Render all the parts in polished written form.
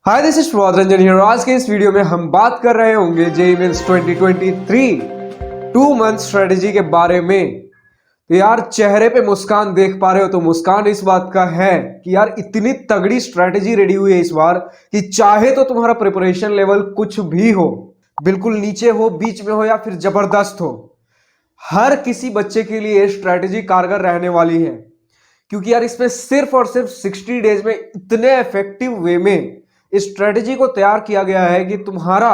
Hi this is Prabhat Ranjan here. आज के इस वीडियो में हम बात कर रहे होंगे जेईई मेंस 2023 2 मंथ स्ट्रेटेजी के बारे में। तो यार चेहरे पे मुस्कान देख पा रहे हो तो मुस्कान इस बात का है कि यार इतनी तगड़ी स्ट्रेटेजी रेडी हुई है इस बार कि चाहे तो तुम्हारा प्रिपरेशन लेवल कुछ भी हो, बिल्कुल नीचे हो, बीच में हो या फिर जबरदस्त हो, हर किसी बच्चे के लिए ये स्ट्रेटेजी कारगर रहने वाली है। क्योंकि यार इसमें सिर्फ और सिर्फ 60 डेज में इतने इफेक्टिव वे में इस स्ट्रेटेजी को तैयार किया गया है कि तुम्हारा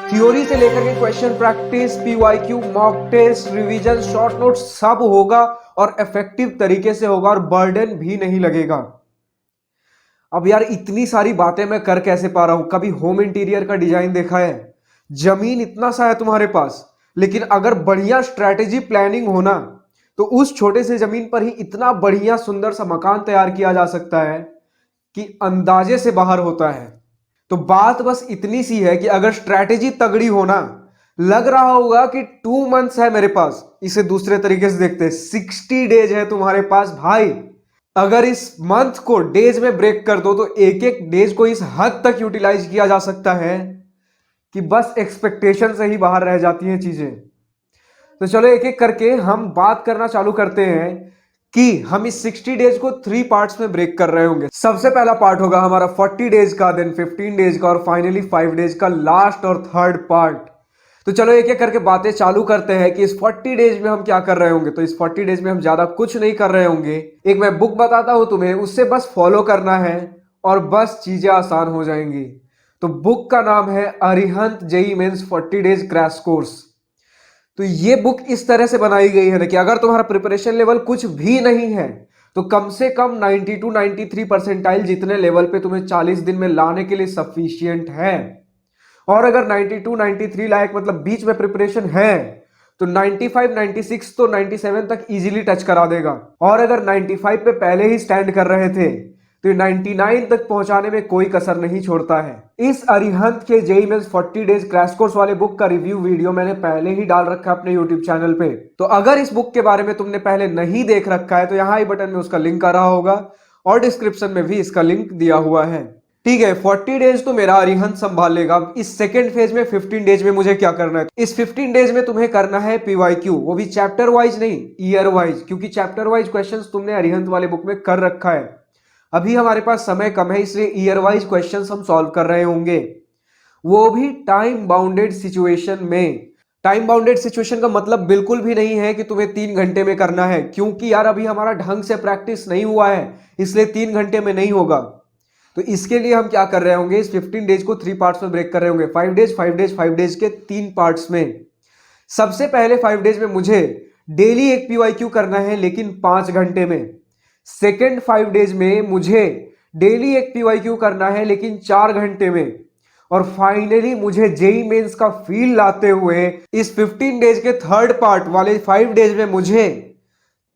थ्योरी से लेकर के question practice, PYQ, mock test, revision, short note सब होगा और इफेक्टिव तरीके से होगा और बर्डन भी नहीं लगेगा। अब यार इतनी सारी बातें मैं कर कैसे पा रहा हूं? कभी होम इंटीरियर का डिजाइन देखा है? जमीन इतना सा है तुम्हारे पास, लेकिन अगर बढ़िया स्ट्रेटेजी प्लानिंग होना तो उस छोटे से जमीन पर ही इतना बढ़िया सुंदर सा मकान तैयार किया जा सकता है कि अंदाजे से बाहर होता है। तो बात बस इतनी सी है कि अगर स्ट्रैटेजी तगड़ी होना, लग रहा होगा कि 2 मंथ्स है मेरे पास, इसे दूसरे तरीके से देखते हैं, 60 डेज है तुम्हारे पास भाई। अगर इस मंथ को डेज में ब्रेक कर दो तो एक एक डेज को इस हद तक यूटिलाइज किया जा सकता है कि बस एक्सपेक्टेशन से ही बाहर रह जाती हैं चीजें। तो चलो एक एक करके हम बात करना चालू करते हैं कि हम इस 60 डेज को 3 पार्ट्स में ब्रेक कर रहे होंगे। सबसे पहला पार्ट होगा हमारा 40 डेज का, देन 15 डेज का और फाइनली 5 डेज का लास्ट और थर्ड पार्ट। तो चलो एक एक करके बातें चालू करते हैं कि इस 40 डेज में हम क्या कर रहे होंगे। तो इस 40 डेज में हम ज्यादा कुछ नहीं कर रहे होंगे। एक मैं बुक बताता हूं तुम्हें, उससे बस फॉलो करना है और बस चीजें आसान हो जाएंगी। तो बुक का नाम है Arihant JEE mains 40 days crash course. तो ये बुक इस तरह से बनाई गई है ना कि अगर तुम्हारा प्रिपरेशन लेवल कुछ भी नहीं है तो कम से कम 90 to 93 परसेंटाइल जितने लेवल पे तुम्हें 40 दिन में लाने के लिए सफिशियंट है। और अगर 90 to 93 लायक मतलब बीच में प्रिपरेशन है तो 95, 96 तो 97 तक इजीली टच करा देगा। और अगर 95 पे पहले ही स्टैंड कर रहे थे तो 99 तक पहुंचाने में कोई कसर नहीं छोड़ता है। इस अरिहंत के JEE mains 40 days crash course वाले बुक का रिव्यू वीडियो मैंने पहले ही डाल रखा है अपने यूट्यूब चैनल पे। तो अगर इस बुक के बारे में तुमने पहले नहीं देख रखा है तो यहाँ आई बटन में उसका लिंक आ रहा होगा और डिस्क्रिप्शन में भी इसका लिंक दिया हुआ है। ठीक है, 40 डेज तो मेरा अरिहंत संभाल लेगा। अब इस सेकेंड फेज में 15 डेज में मुझे क्या करना है? इस 15 डेज में तुम्हें करना है पीवाईक्यू, वो भी चैप्टर वाइज नहीं, ईयर वाइज, क्योंकि चैप्टर वाइज क्वेश्चंस तुमने अरिहंत वाले बुक में कर रखा है। अभी हमारे पास समय कम है इसलिए ईयर वाइज क्वेश्चंस हम सॉल्व कर रहे होंगे, वो भी टाइम बाउंडेड सिचुएशन में। टाइम बाउंडेड सिचुएशन का मतलब बिल्कुल भी नहीं है कि तुम्हें 3 घंटे में करना है, क्योंकि यार अभी हमारा ढंग से प्रैक्टिस नहीं हुआ है इसलिए 3 घंटे में नहीं होगा। तो इसके लिए हम क्या कर रहे होंगे, इस 15 डेज को 3 पार्ट्स में ब्रेक कर रहे होंगे। 5 डेज 5 डेज 5 डेज के 3 पार्ट्स में। सबसे पहले 5 डेज में मुझे डेली एक पीवाईक्यू करना है लेकिन 5 घंटे में। सेकेंड 5 डेज में मुझे डेली एक पीवाईक्यू करना है लेकिन 4 घंटे में। और फाइनली मुझे जेईई मेंस का फील लाते हुए इस 15 डेज के थर्ड पार्ट वाले 5 डेज में मुझे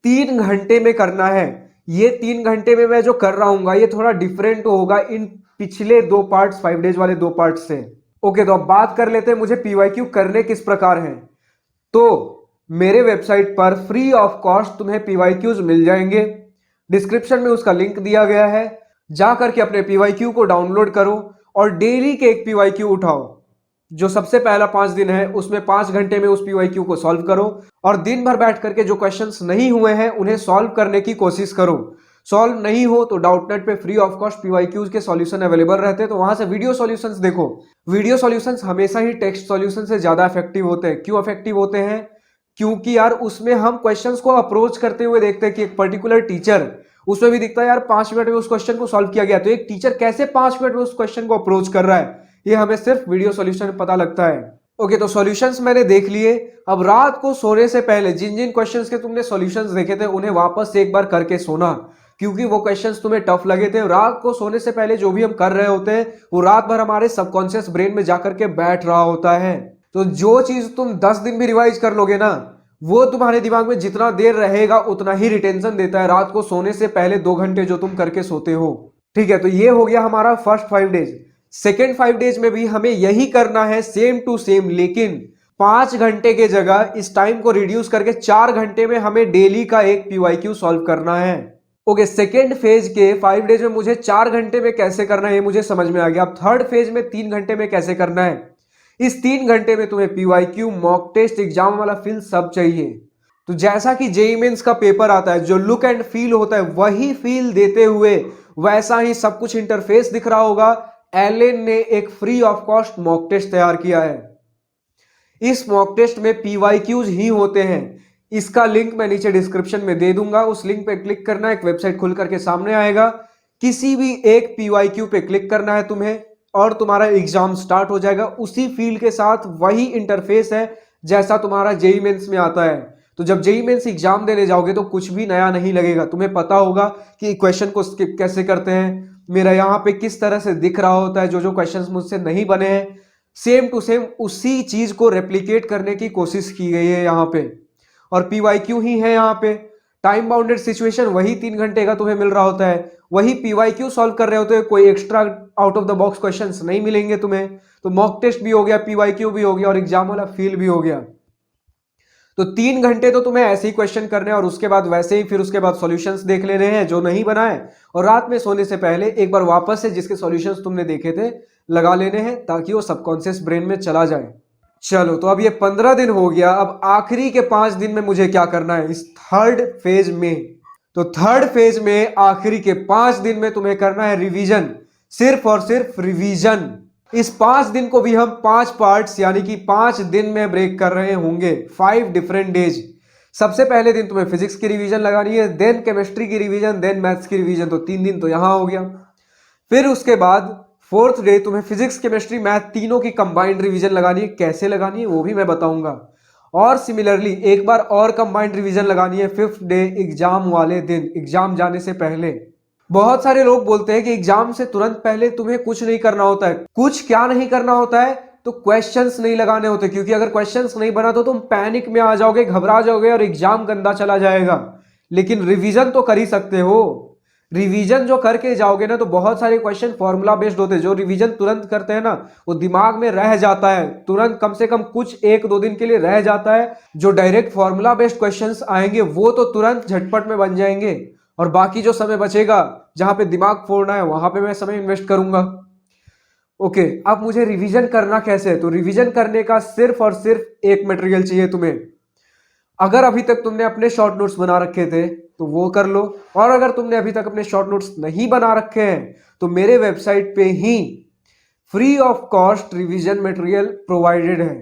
3 घंटे में करना है। ये 3 घंटे में मैं जो कर रहा हूं ये थोड़ा डिफरेंट होगा इन पिछले 2 पार्ट्स, 5 डेज वाले 2 पार्ट्स से। ओके, तो अब बात कर लेते हैं मुझे पीवाईक्यू करने किस प्रकार है। तो मेरे वेबसाइट पर फ्री ऑफ कॉस्ट तुम्हें पीवाईक्यूज मिल जाएंगे, डिस्क्रिप्शन में उसका लिंक दिया गया है। जा करके अपने पीवाईक्यू को डाउनलोड करो और डेली के एक पीवाईक्यू उठाओ। जो सबसे पहला 5 दिन है उसमें 5 घंटे में उस पीवाईक्यू को सॉल्व करो और दिन भर बैठ करके जो क्वेश्चंस नहीं हुए हैं उन्हें सॉल्व करने की कोशिश करो। सॉल्व नहीं हो तो डाउटनेट पे फ्री ऑफ कॉस्ट पीवाईक्यूज के सॉल्यूशन अवेलेबल रहते हैं, तो वहां से वीडियो सॉल्यूशंस देखो। वीडियो सॉल्यूशंस हमेशा ही टेक्स्ट सॉल्यूशन से ज्यादा इफेक्टिव होते हैं। क्यों इफेक्टिव होते हैं? क्योंकि यार उसमें हम क्वेश्चंस को अप्रोच करते हुए देखते हैं कि एक पर्टिकुलर टीचर, उसमें भी दिखता है यार 5 मिनट में उस क्वेश्चन को सॉल्व किया गया, तो एक टीचर कैसे 5 मिनट में उस क्वेश्चन को अप्रोच कर रहा है ये हमें सिर्फ वीडियो सॉल्यूशन में पता लगता है। ओके, तो सॉल्यूशंस मैंने देख लिए। अब रात को सोने से पहले जिन जिन क्वेश्चंस के तुमने सॉल्यूशंस देखे थे उन्हें वापस से एक बार करके सोना, क्योंकि वो क्वेश्चंस तुम्हें टफ लगे थे। रात को सोने से पहले जो भी हम कर रहे होते हैं वो रात भर हमारे सबकॉन्शियस ब्रेन में जाकर के बैठ रहा होता है। तो जो चीज तुम 10 दिन भी रिवाइज कर लोगे ना, वो तुम्हारे दिमाग में जितना देर रहेगा उतना ही रिटेंशन देता है रात को सोने से पहले 2 घंटे जो तुम करके सोते हो। ठीक है, तो ये हो गया हमारा फर्स्ट 5 डेज। सेकेंड 5 डेज में भी हमें यही करना है, सेम टू सेम, लेकिन 5 घंटे के जगह इस टाइम को रिड्यूस करके 4 घंटे में हमें डेली का एक पीवाईक्यू सॉल्व करना है। ओके, सेकेंड फेज के 5 डेज में मुझे 4 घंटे में कैसे करना है ये मुझे समझ में आ गया। अब थर्ड फेज में 3 घंटे में कैसे करना है। इस 3 घंटे में तुम्हें पीवाईक्यू, मॉक टेस्ट, एग्जाम वाला फील सब चाहिए। तो जैसा कि जेईई मेंस का पेपर आता है, जो लुक एंड फील होता है वही फील देते हुए वैसा ही सब कुछ इंटरफेस दिख रहा होगा। एलेन ने एक free of cost mock test तैयार किया है। इस मॉक टेस्ट में पीवाईक्यूज ही होते हैं। इसका लिंक मैं नीचे डिस्क्रिप्शन में दे दूंगा। उस लिंक पे क्लिक करना है, एक वेबसाइट खुल करके सामने आएगा। किसी भी एक पीवाईक्यू पे क्लिक करना है तुम्हें और तुम्हारा एग्जाम स्टार्ट हो जाएगा। उसी फील्ड के साथ वही इंटरफेस है जैसा तुम्हारा जेईई मेंस में आता है। तो जब जेईई मेंस एग्जाम देने जाओगे तो कुछ भी नया नहीं लगेगा। तुम्हें पता होगा कि क्वेश्चन को स्किप कैसे करते हैं, मेरा यहाँ पे किस तरह से दिख रहा होता है, जो जो क्वेश्चंस मुझसे नहीं बने हैं सेम टू सेम उसी चीज को रेप्लिकेट करने की कोशिश की गई है यहाँ पे। और पीवाईक्यू ही है यहाँ पे। टाइम बाउंडेड सिचुएशन वही 3 घंटे का तुम्हें मिल रहा होता है, वही पीवाईक्यू सॉल्व कर रहे होते हैं। कोई extra out of the box questions नहीं मिलेंगे तुम्हें। तो मॉक टेस्ट भी हो गया, पीवाईक्यू भी हो गया और एग्जाम वाला फील भी हो गया। तो 3 घंटे तो तुम्हें ऐसे ही क्वेश्चन करने हैं और उसके बाद वैसे ही फिर उसके बाद सॉल्यूशंस देख लेने हैं जो नहीं बनाए, और रात में सोने से पहले एक बार वापस से जिसके सॉल्यूशंस तुमने देखे थे लगा लेने हैं ताकि वो सबकॉन्शियस ब्रेन में चला जाए। चलो, तो अब ये 15 दिन हो गया। अब आखिरी के 5 दिन में मुझे क्या करना है इस थर्ड फेज में। तो थर्ड फेज में आखिरी के 5 दिन में तुम्हें करना है रिवीजन, सिर्फ और सिर्फ रिवीजन। इस 5 दिन को भी हम 5 पार्ट्स यानी कि 5 दिन में ब्रेक कर रहे होंगे, 5 डिफरेंट डेज। सबसे पहले दिन तुम्हें फिजिक्स की रिवीजन लगानी है, देन केमिस्ट्री की रिवीजन, देन मैथ्स की रिवीजन। तो 3 दिन तो यहां हो गया। फिर उसके बाद फोर्थ डे तुम्हें फिजिक्स, केमिस्ट्री, मैथ तीनों की कंबाइंड रिवीजन लगानी है। कैसे लगानी है वो भी मैं बताऊंगा। और सिमिलरली एक बार और कंबाइंड रिवीजन लगानी है फिफ्थ डे एग्जाम वाले दिन, एग्जाम जाने से पहले। बहुत सारे लोग बोलते हैं कि एग्जाम से तुरंत पहले तुम्हें कुछ नहीं करना होता है। कुछ क्या नहीं करना होता है, तो क्वेश्चंस नहीं लगाने होते, क्योंकि अगर क्वेश्चंस नहीं बना तो तुम पैनिक में आ जाओगे, घबरा जाओगे और एग्जाम गंदा चला जाएगा। लेकिन रिवीजन तो कर ही सकते हो। रिवीजन जो करके जाओगे ना, तो बहुत सारे क्वेश्चन फॉर्मूला बेस्ड होते हैं। जो रिवीजन तुरंत करते हैं ना वो दिमाग में रह जाता है तुरंत, कम से कम कुछ 1-2 दिन के लिए रह जाता है। जो डायरेक्ट फॉर्मूला बेस्ड क्वेश्चंस आएंगे वो तो तुरंत झटपट में बन जाएंगे, और बाकी जो समय बचेगा जहां पे दिमाग फोड़ना है वहां पे मैं समय इन्वेस्ट करूंगा। ओके, अब मुझे रिवीजन करना कैसे है। तो रिवीजन करने का सिर्फ और सिर्फ एक मटेरियल चाहिए तुम्हें। अगर अभी तक तुमने अपने शॉर्ट नोट्स बना रखे थे तो वो कर लो, और अगर तुमने अभी तक अपने शॉर्ट नोट्स नहीं बना रखे हैं तो मेरे वेबसाइट पे ही free of cost revision material provided है।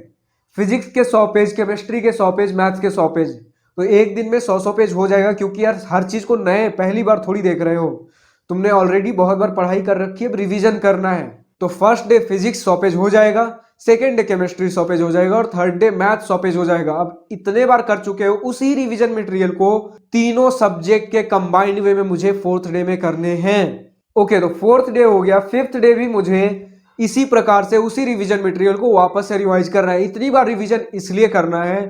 फिजिक्स के 100 पेज, केमिस्ट्री के 100 पेज, मैथ्स के 100 पेज। तो एक दिन में 100 पेज हो जाएगा, क्योंकि यार हर चीज को नए पहली बार थोड़ी देख रहे हो, तुमने ऑलरेडी बहुत बार पढ़ाई कर रखी है, अब रिवीजन करना है। तो फर्स्ट डे फिजिक्स 100 पेज हो जाएगा, सेकेंड डे केमिस्ट्री 100 पेज हो जाएगा और थर्ड डे मैथ 100 पेज हो जाएगा। अब इतने बार कर चुके हो, उसी रिवीजन मटेरियल को तीनों सब्जेक्ट के कंबाइंड वे में मुझे फोर्थ डे में करने हैं। ओके, तो फोर्थ डे हो गया। फिफ्थ डे भी मुझे इसी प्रकार से उसी रिवीजन मटेरियल को वापस से रिवाइज करना है। इतनी बार रिवीजन इसलिए करना है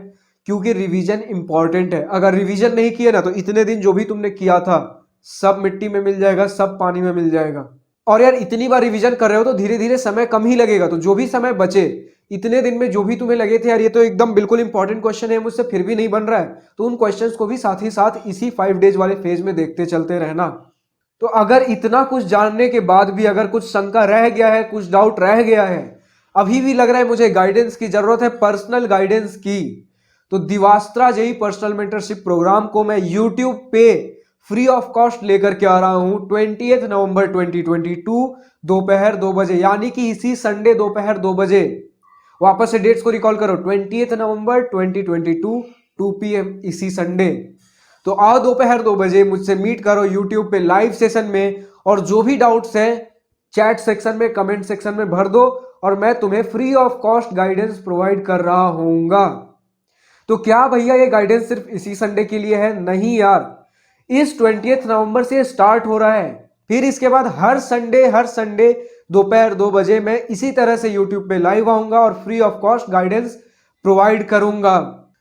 क्योंकि रिवीजन इंपॉर्टेंट है। अगर रिवीजन नहीं किया ना तो इतने दिन जो भी तुमने किया था सब मिट्टी में मिल जाएगा, सब पानी में मिल जाएगा। और यार इतनी बार रिवीजन कर रहे हो तो धीरे धीरे समय कम ही लगेगा। तो जो भी समय बचे इतने दिन में, जो भी तुम्हें लगे थे यार ये तो एकदम बिल्कुल इंपॉर्टेंट क्वेश्चन है, मुझसे फिर भी नहीं बन रहा है, तो उन क्वेश्चंस को भी साथ ही साथ इसी 5 डेज वाले फेज में देखते चलते रहना। तो अगर इतना कुछ जानने के बाद भी अगर कुछ शंका रह गया है, कुछ डाउट रह गया है, अभी भी लग रहा है मुझे गाइडेंस की जरूरत है, पर्सनल गाइडेंस की, तो दिवास्त्रा जेईई पर्सनल मेंटरशिप प्रोग्राम को मैं यूट्यूब पे फ्री ऑफ कॉस्ट लेकर के आ रहा हूं 28 नवंबर 2022 दोपहर 2 बजे, यानी कि इसी संडे दोपहर 2 बजे। वापस से डेट्स को रिकॉल करो, 28 नवंबर 2022 2 PM इसी संडे। तो आओ दोपहर 2 बजे मुझसे मीट करो यूट्यूब पे लाइव सेशन में, और जो भी डाउट्स हैं चैट सेक्शन में, कमेंट सेक्शन में भर दो, और मैं तुम्हें free of cost guidance provide कर रहा हूंगा। तो क्या भैया ये गाइडेंस सिर्फ इसी संडे के लिए है? नहीं यार, इस 20 नवंबर से स्टार्ट हो रहा है। फिर इसके बाद हर संडे दोपहर 2 बजे मैं इसी तरह से यूट्यूब पे लाइव आऊंगा और free of cost guidance provide करूंगा।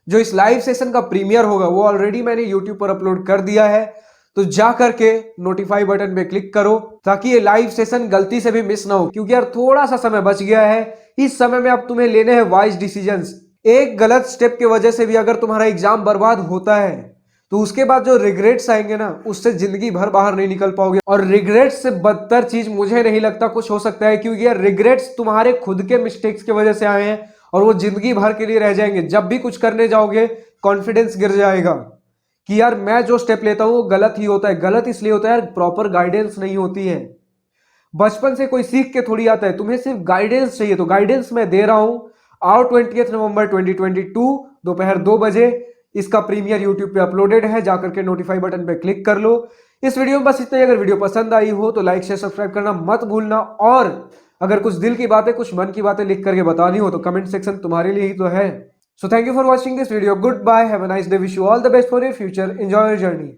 जो इस लाइव सेशन का प्रीमियर होगा वो ऑलरेडी मैंने यूट्यूब पर अपलोड कर दिया है, तो जा करके नोटिफाई बटन पे क्लिक करो ताकि ये लाइव सेशन गलती से भी मिस ना हो। क्योंकि यार थोड़ा सा समय बच गया है, इस समय में अब तुम्हें लेने हैं वाइज डिसीजंस। एक गलत स्टेप की वजह से भी अगर तुम्हारा एग्जाम बर्बाद होता है तो उसके बाद जो रिग्रेट्स आएंगे ना, उससे जिंदगी भर बाहर नहीं निकल पाओगे। और रिग्रेट्स से बदतर चीज मुझे नहीं लगता कुछ हो सकता है, क्योंकि यार रिग्रेट्स तुम्हारे खुद के मिस्टेक्स की वजह से आए हैं और वो जिंदगी भर के लिए रह जाएंगे। जब भी कुछ करने जाओगे कॉन्फिडेंस गिर जाएगा कि यार मैं जो स्टेप लेता हूं वो गलत ही होता है। गलत इसलिए होता है यार, प्रॉपर गाइडेंस नहीं होती है। बचपन से कोई सीख के थोड़ी आता है, तुम्हें सिर्फ गाइडेंस चाहिए, तो गाइडेंस मैं दे रहा हूं। आओ 20 नवंबर 2022 दोपहर 2 बजे इसका प्रीमियर यूट्यूब पे अपलोडेड है, जाकर के नोटिफाई बटन पे क्लिक कर लो। इस वीडियो में बस इतना ही। अगर वीडियो पसंद आई हो तो लाइक शेयर सब्सक्राइब करना मत भूलना, और अगर कुछ दिल की बातें कुछ मन की बातें लिख करके बतानी हो तो कमेंट सेक्शन तुम्हारे लिए ही तो है। So thank you for watching this video, goodbye, have a nice day, wish you all the best for your future, enjoy your journey.